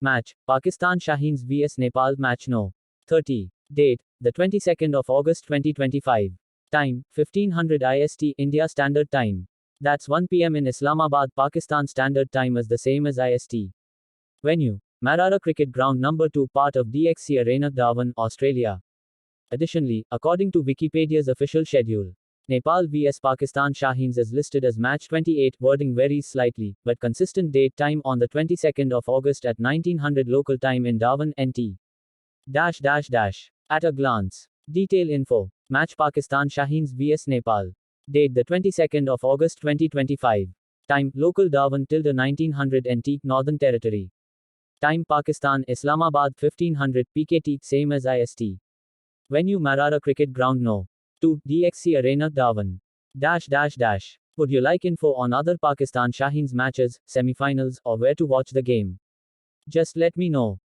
Match: Pakistan Shaheens vs Nepal. Match No. 30. Date: the 22nd of August 2025. Time: 1500 IST India Standard Time. That's 1 p.m. in Islamabad. Pakistan Standard Time is the same as IST. Venue: Marara Cricket Ground Number 2, part of DXC Arena, Darwin, Australia. Additionally, according to Wikipedia's official schedule, Nepal vs Pakistan Shaheens is listed as match 28. Wording varies slightly, but consistent date time on the 22nd of August at 1900 local time in Darwin, NT. At a glance. Detail info. Match: Pakistan Shaheens vs Nepal. Date: the 22nd of August 2025. Time: local Darwin tilde 1900 NT, Northern Territory. Time: Pakistan, Islamabad 1500 PKT, same as IST. Venue: Marara Cricket Ground No. 2, DXC Arena, Darwin. Would you like info on other Pakistan Shaheens matches, semifinals, or where to watch the game? Just let me know.